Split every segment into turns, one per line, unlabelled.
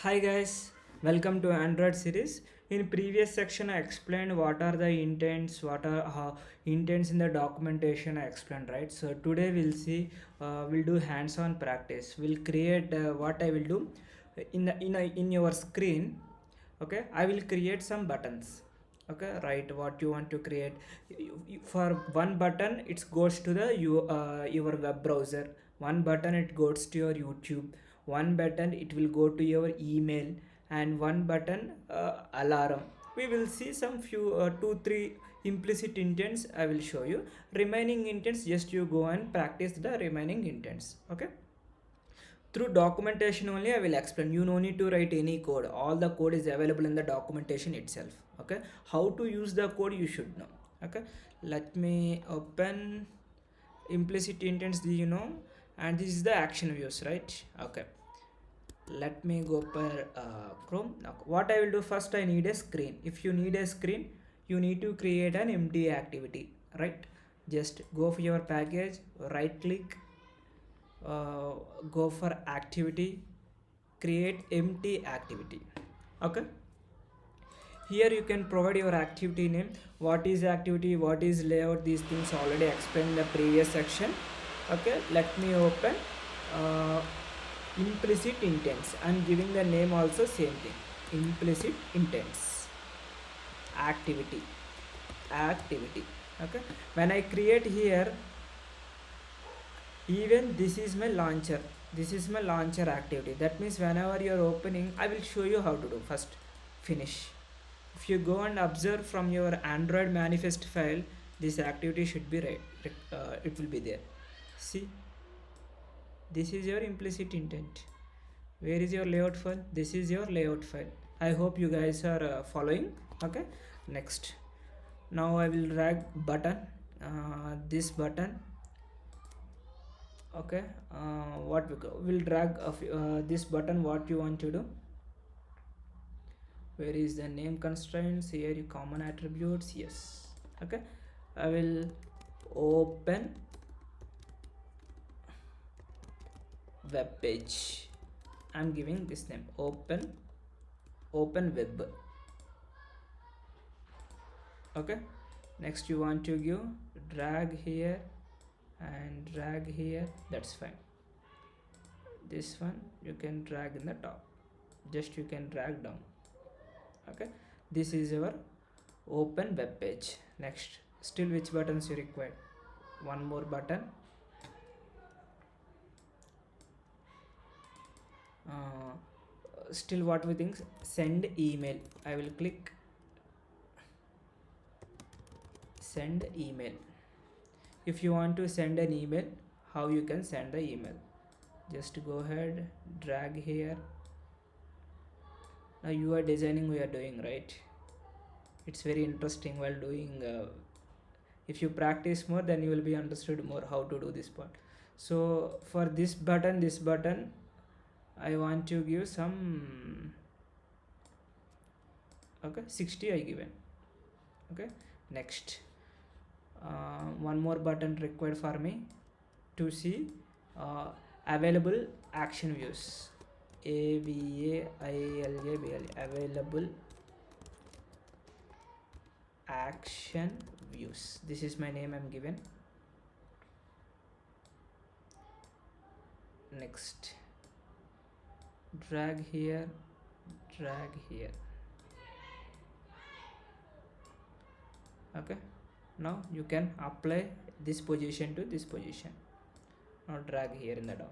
Hi guys, welcome to Android series. In previous section, I explained what are the intents, what are intents in the documentation. I explained, right? So today we'll see, we'll do hands-on practice. We'll create what I will do in your screen. Okay, I will create some buttons. Okay, right? What you want to create for one button, it goes to the your web browser. One button it goes to your YouTube. One button it will go to your email, and one button alarm. We will see some few two three implicit intents. I will show you remaining intents. Just you go and practice the remaining intents. Okay, through documentation only I will explain. You no need to write any code. All the code is available in the documentation itself. Okay, how to use the code you should know. Okay, let me open implicit intents, do you know? And this is the action views, right? Okay, let me go per Chrome. Now what I will do, first I need a screen. If you need a screen, you need to create an empty activity, right? Just go for your package, right click, uh, go for activity, create empty activity. Okay, here you can provide your activity name. What is activity, what is layout, these things already explained in the previous section. Okay, let me open uh, implicit intents. I'm giving the name also same thing, implicit intents activity. Okay, when I create here, even this is my launcher activity. That means whenever you're opening, I will show you how to do. First finish. If you go and observe from your Android manifest file, this activity should be right, it will be there. See, this is your implicit intent. Where is your layout file? This is your layout file. I hope you guys are following. Okay, next, now I will drag button, this button. Okay, what we'll drag this button. What you want to do, where is the name constraints? Here you common attributes, yes. Okay, I will open web page. I'm giving this name, open web. Okay, next you want to give drag here and drag here, that's fine. This one you can drag in the top, just you can drag down. Okay, this is your open web page. Next, still which buttons you require? One more button, still what we think, send email. I will click send email. If you want to send an email, how you can send the email? Just go ahead, drag here. Now you are designing, we are doing, right? It's very interesting while doing. If you practice more, then you will be understood more how to do this part. So for this button, I want to give some. Okay, 60 I given. Okay, next, one more button required for me to see uh, available action views. AVAILABL, available action views. This is my name I'm given. Next, drag here, drag here. Okay, now you can apply this position to this position. Now drag here in the down.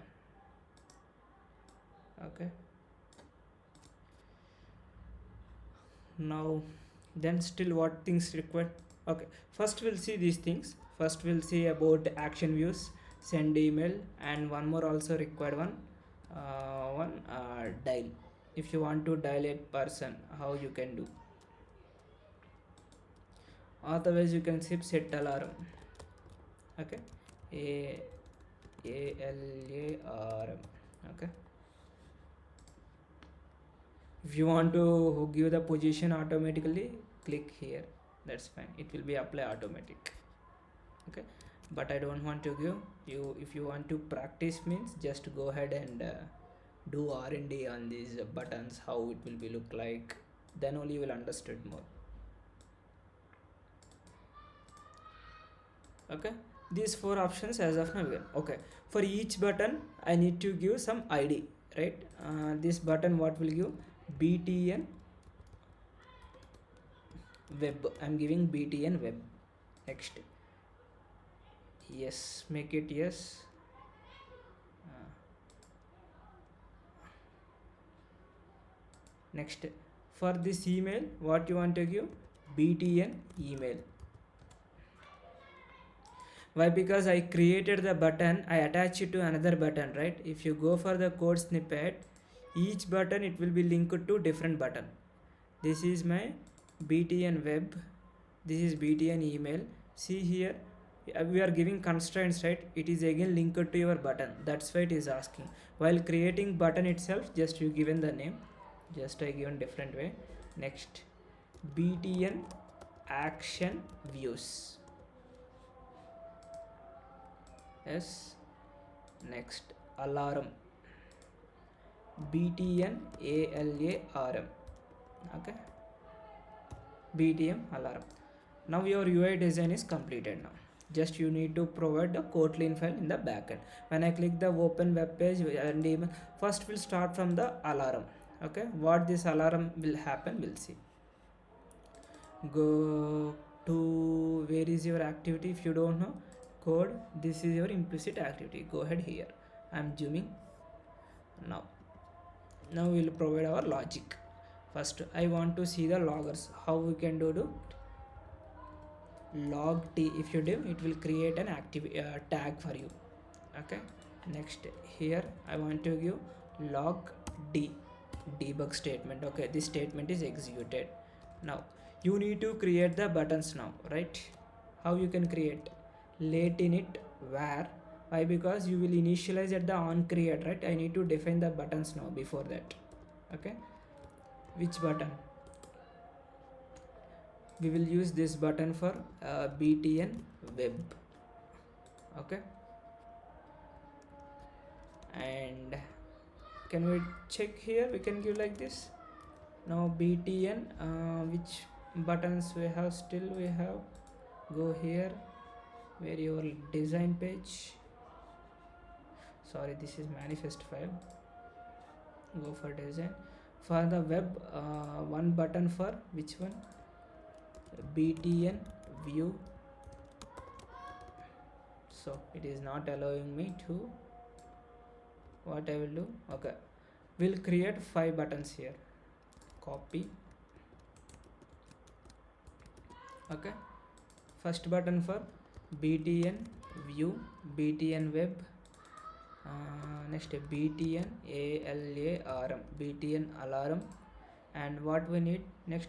Okay, now then still what things required? Okay, first we'll see these things. First we'll see about action views, send email, and one more also required one, dial. If you want to dial a person, how you can do? Otherwise you can set alarm. Okay, ALARM. Okay, if you want to give the position automatically, click here, that's fine, it will be apply automatic. Okay, but I don't want to give you. If you want to practice means, just go ahead and do R&D on these buttons, how it will be look like, then only you will understand more. Okay, these four options as of now given. Okay, for each button I need to give some ID, right? This button what will give? BTN web. I'm giving BTN web. Next, yes, make it yes. uh, Next, for this email what you want to give? BTN email. Why? Because I created the button, I attach it to another button, right? If you go for the code snippet, each button it will be linked to different button. This is my BTN web, this is BTN email. See here, we are giving constraints, right? It is again linked to your button, that's why it is asking. While creating button itself, just you given the name, just I given different way. Next, BTN action views. Yes. Next, alarm. BTN ALARM. Okay, BTM alarm. Now your UI design is completed. Now just you need to provide the Kotlin file in the backend. When I click the open web page, and even first we'll start from the alarm. Okay, what this alarm will happen, we'll see. Go to where is your activity. If you don't know code, this is your implicit activity. Go ahead here, I'm zooming. Now we'll provide our logic. First I want to see the loggers. How we can do log t. If you do, it will create an active tag for you. Okay, next here I want to give log d, debug statement. Okay, this statement is executed. Now you need to create the buttons now, right? How you can create? Late init where. Why? Because you will initialize at the on create, right? I need to define the buttons now before that. Okay, which button? We will use this button for BTN web. Okay, and can we check here? We can give like this. Now BTN, which buttons we have? Still we have, go here where your design page. Sorry, this is manifest file. Go for design. For the web, one button for which one? BTN view. So it is not allowing me to. What I will do? Okay, we'll create 5 buttons here. Copy. Okay, first button for BTN view, BTN web. Next, BTN ALARM, BTN alarm. And what we need next?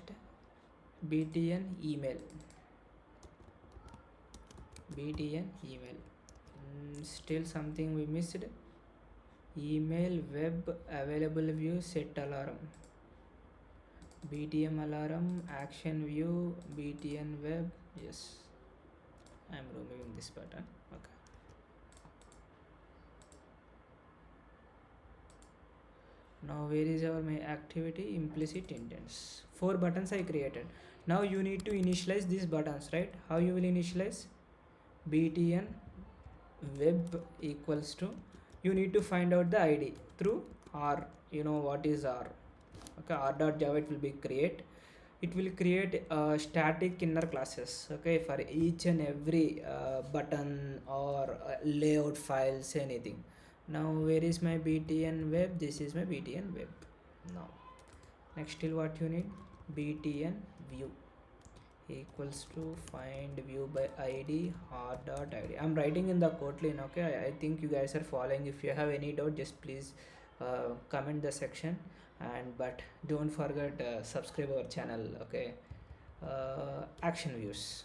BTN email, BTN email. Still something we missed. Email web available view set alarm, BTM alarm action view, BTN web. Yes, I am removing this button. Okay, now where is our my activity? Implicit intents. 4 buttons I created. Now you need to initialize these buttons, right? How you will initialize? BTN web equals to, you need to find out the ID through R. You know what is R? Okay, r.java it will be create. It will create static inner classes. Okay, for each and every button or layout files, anything. Now where is my BTN web? This is my BTN web. Now next, till what you need? BTN view equals to find view by id r.id. I'm writing in the Kotlin. Okay, I think you guys are following. If you have any doubt, just please comment the section, and but don't forget subscribe our channel. Okay, action views.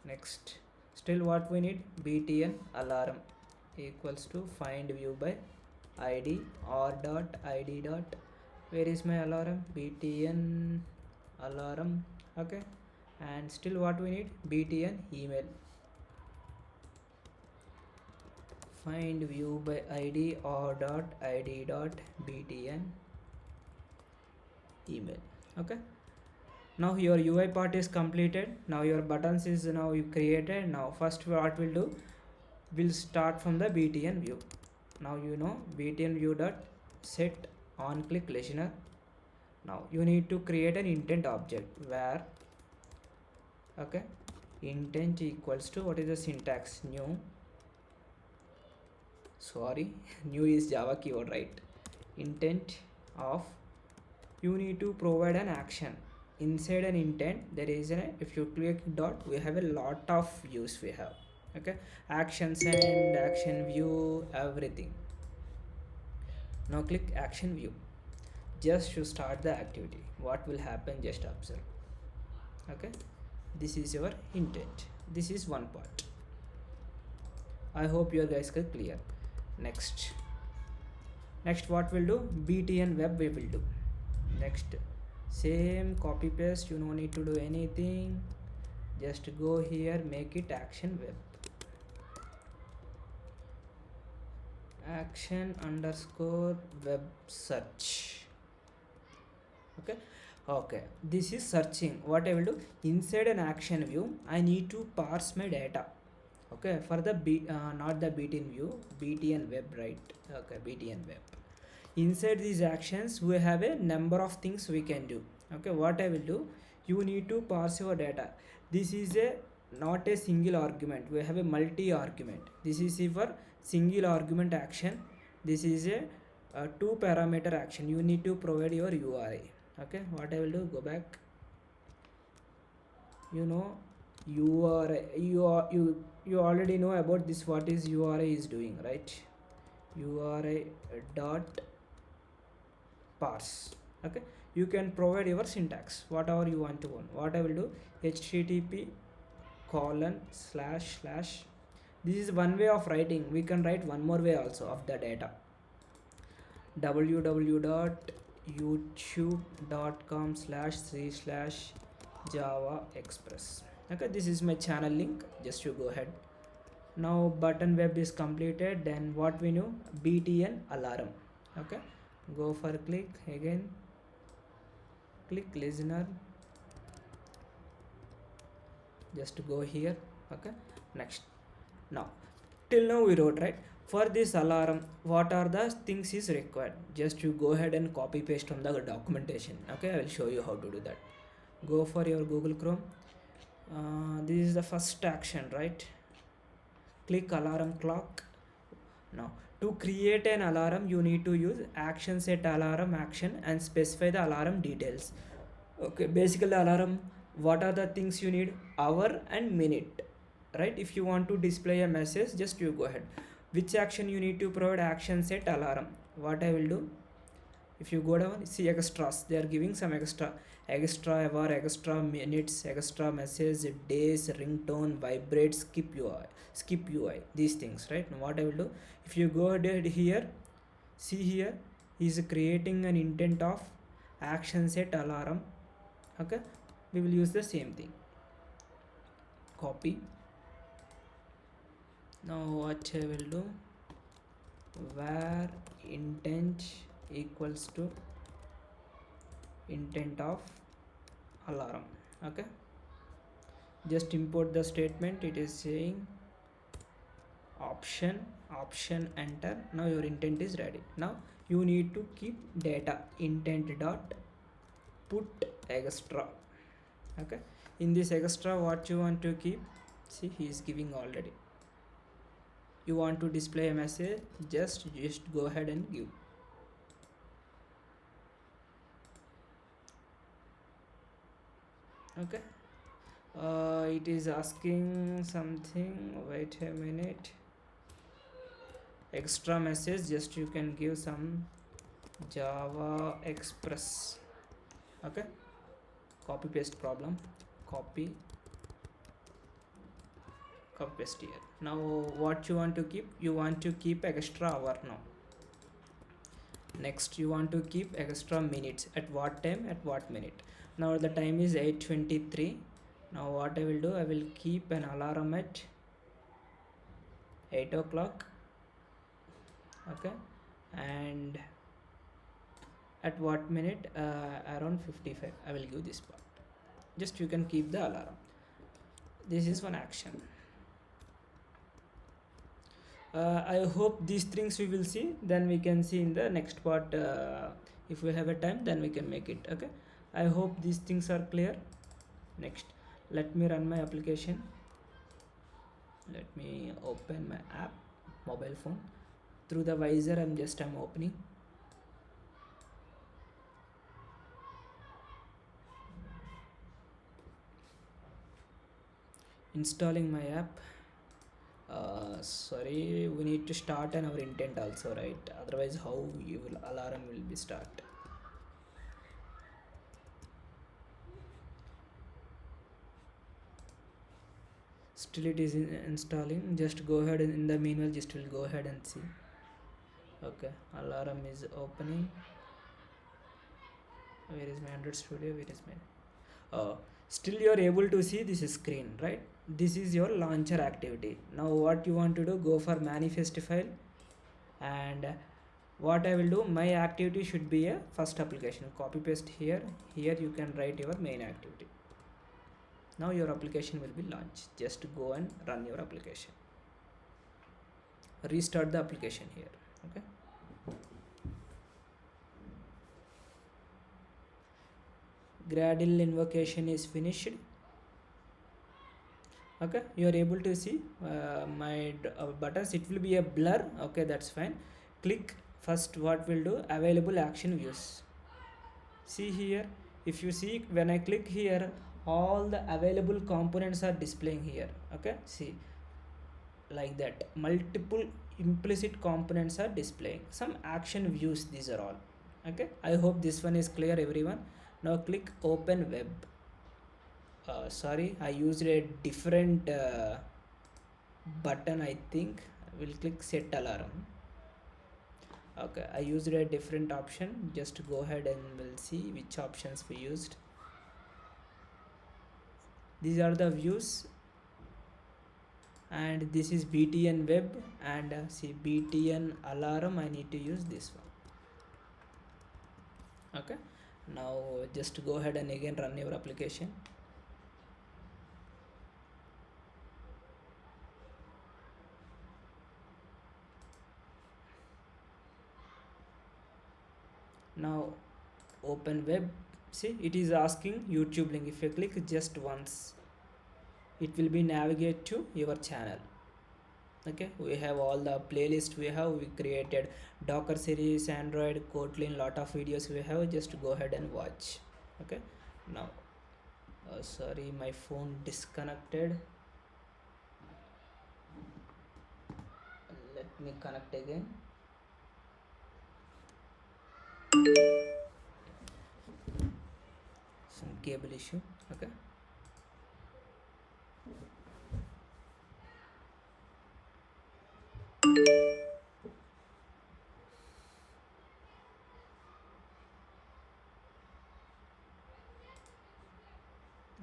Next, still what we need? BTN alarm equals to find view by id r.id dot. Where is my alarm? BTN alarm. Okay, and still what we need? BTN email. find view by id or dot id dot btn email. Okay, now your UI part is completed. Now your buttons is now you created. Now first what we'll do, we'll start from the btn view. Now you know btn view dot set on click listener. Now you need to create an intent object where, okay, intent equals to, what is the syntax, new, sorry, new is java keyword, right? Intent of, you need to provide an action inside an intent. There is a, if you click dot, we have a lot of views we have. Okay, action send, action view, everything. Now click action view, just to start the activity. What will happen, just observe. Okay, this is your intent. This is one part. I hope you guys are clear. Next what we'll do, btn web we will do. Next, same copy paste, you no need to do anything, just go here, make it action web, action underscore web search. Okay, this is searching. What I will do, inside an action view I need to parse my data. Okay, for the not the btn view, btn web, right? Okay, btn web, inside these actions we have a number of things we can do. Okay, what I will do, you need to parse your data. This is a not a single argument, we have a multi argument. This is for single argument action. This is a 2 parameter action. You need to provide your URI. Okay, what I will do, go back, you know, URI, you already know about this, what is URI is doing, right? URI dot parse. Okay, you can provide your syntax whatever you want to want. What I will do, http colon slash slash, this is one way of writing. We can write one more way also of the data, www.youtube.com slash c slash java express. Okay, this is my channel link, just you go ahead. Now button web is completed. Then what we know, btn alarm. Okay, go for click again, click listener, just go here. Okay, next. Now till now we wrote, right? For this alarm, what are the things is required, just you go ahead and copy paste from the documentation. Okay, I will show you how to do that. Go for your Google Chrome. This is the first action, right? Click alarm clock. Now to create an alarm, you need to use action set alarm action and specify the alarm details. Okay, basically alarm, what are the things you need, hour and minute, right? If you want to display a message, just you go ahead. Which action you need to provide, action set alarm. What I will do, if you go down, see extras, they are giving some extra hour, extra minutes, extra message, days, ringtone, vibrate, skip UI, these things, right? Now what I will do, if you go ahead here, see here is creating an intent of action set alarm. Okay, we will use the same thing, copy. Now what I will do, where intent equals to intent of alarm. Okay, just import the statement. It is saying option enter. Now your intent is ready. Now you need to keep data intent dot put extra. Okay, in this extra, what you want to keep, see he is giving already. You want to display a message, just go ahead and give. Okay, it is asking something, wait a minute, extra message, just you can give some java express. Okay, copy paste problem, copy paste here. Now what you want to keep, you want to keep extra hour. Now next you want to keep extra minutes, at what time, at what minute. Now the time is 8:23. Now what I will do, I will keep an alarm at 8 o'clock. Okay, and at what minute, around 55 I will give this part. Just you can keep the alarm. This is one action. I hope these things we will see, then we can see in the next part. If we have a time, then we can make it. Okay, I hope these things are clear. Next, let me run my application. Let me open my app, mobile phone. Through the visor I'm opening. Installing my app. Sorry, we need to start on our intent also, right? Otherwise how you will alarm will be start. Still it is installing. Just go ahead and in the meanwhile just will go ahead and see. Okay, alarm is opening. Where is my Android Studio? Where is my still you are able to see this screen, right? This is your launcher activity. Now what you want to do, go for manifest file, and what I will do, my activity should be a first application. Copy paste here. Here you can write your main activity. Now your application will be launched. Just go and run your application. Restart the application here. Okay, Gradle invocation is finished. Okay, you are able to see my buttons. It will be a blur. Okay, that's fine. Click first. What will do, available action views. See here, if you see when I click here, all the available components are displaying here. Okay, see, like that multiple implicit components are displaying some action views. These are all. Okay, I hope this one is clear, everyone. Now click open web. Sorry, I used a different button. I think I will click set alarm. Okay, I used a different option. Just go ahead and we'll see which options we used. These are the views, and this is btn web, and see btn alarm. I need to use this one. Okay, now just go ahead and again run your application. Now open web. See, it is asking YouTube link. If you click just once, it will be navigate to your channel. Okay, we have all the playlist. We created Docker series, Android, Kotlin, lot of videos we have. Just go ahead and watch. Okay, now sorry, my phone disconnected. Let me connect again. Some cable issue. Okay,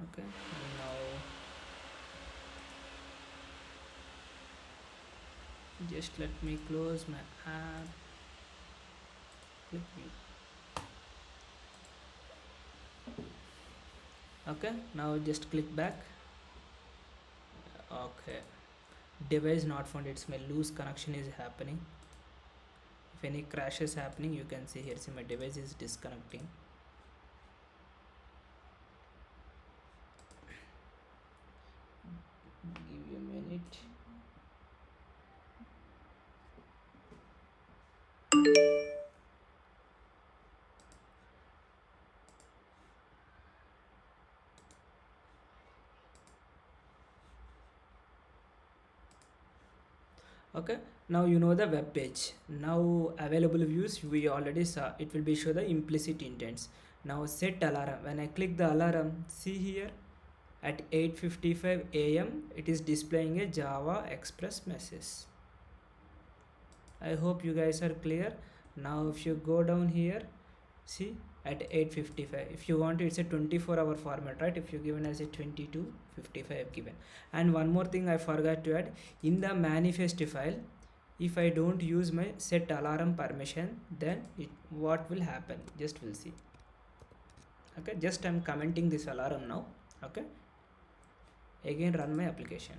okay, now just let me close my app. Click view. Okay, now just click back. Okay, device not found. It's my loose connection is happening. If any crash is happening, you can see here. See, my device is disconnecting. Give you a minute. Okay, now you know the web page. Now available views we already saw. It will be show the implicit intents. Now set alarm. When I click the alarm, see here at 8:55 a.m. it is displaying a Java Express message. I hope you guys are clear. Now if you go down here, see at 8:55, if you want, it's a 24-hour format, right? If you given as a 22:55 given. And one more thing I forgot to add, in the manifest file, if I don't use my set alarm permission, then what will happen, just we'll see. Okay, just I'm commenting this alarm now. Okay, again run my application.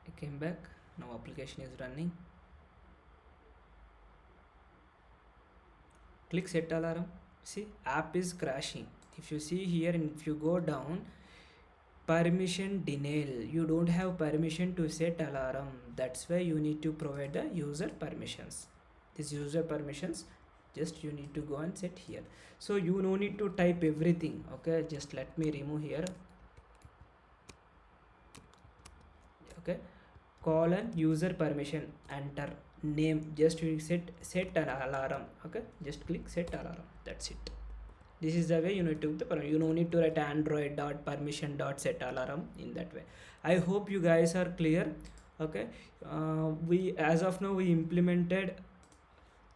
I came back, now application is running. Click set alarm. See, app is crashing. If you see here and if you go down, permission denial, you don't have permission to set alarm. That's why you need to provide the user permissions. This user permissions, just you need to go and set here. So you no need to type everything. Okay, just let me remove here. Okay, colon user permission, enter name, just you set an alarm. Okay, just click set alarm, that's it. This is the way you need to you no need to write android dot permission dot set alarm in that way. I hope you guys are clear. Okay, we as of now we implemented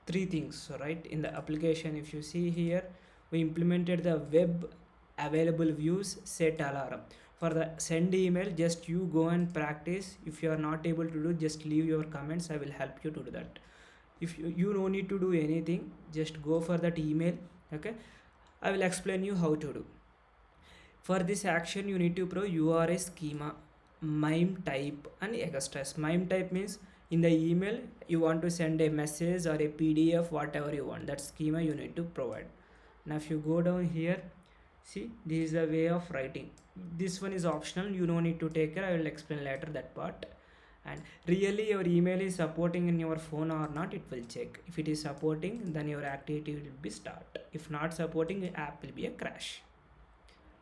three things, right, in the application. If you see here, we implemented the web available views set alarm. For the send email, just you go and practice. If you are not able to do, just leave your comments, I will help you to do that. If you don't need to do anything, just go for that email. Okay, I will explain you how to do. For this action, you need to provide URI schema, MIME type and extras. MIME type means in the email you want to send a message or a PDF, whatever you want, that schema you need to provide. Now if you go down here, see, this is the way of writing. This one is optional, you don't need to take care, I will explain later that part. And really your email is supporting in your phone or not, it will check. If it is supporting, then your activity will be start. If not supporting, the app will be a crash.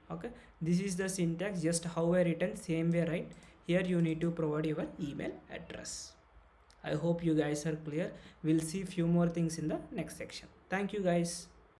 Okay, this is the syntax, just how I written, same way, right? Here you need to provide your email address. I hope you guys are clear. We'll see few more things in the next section. Thank you guys.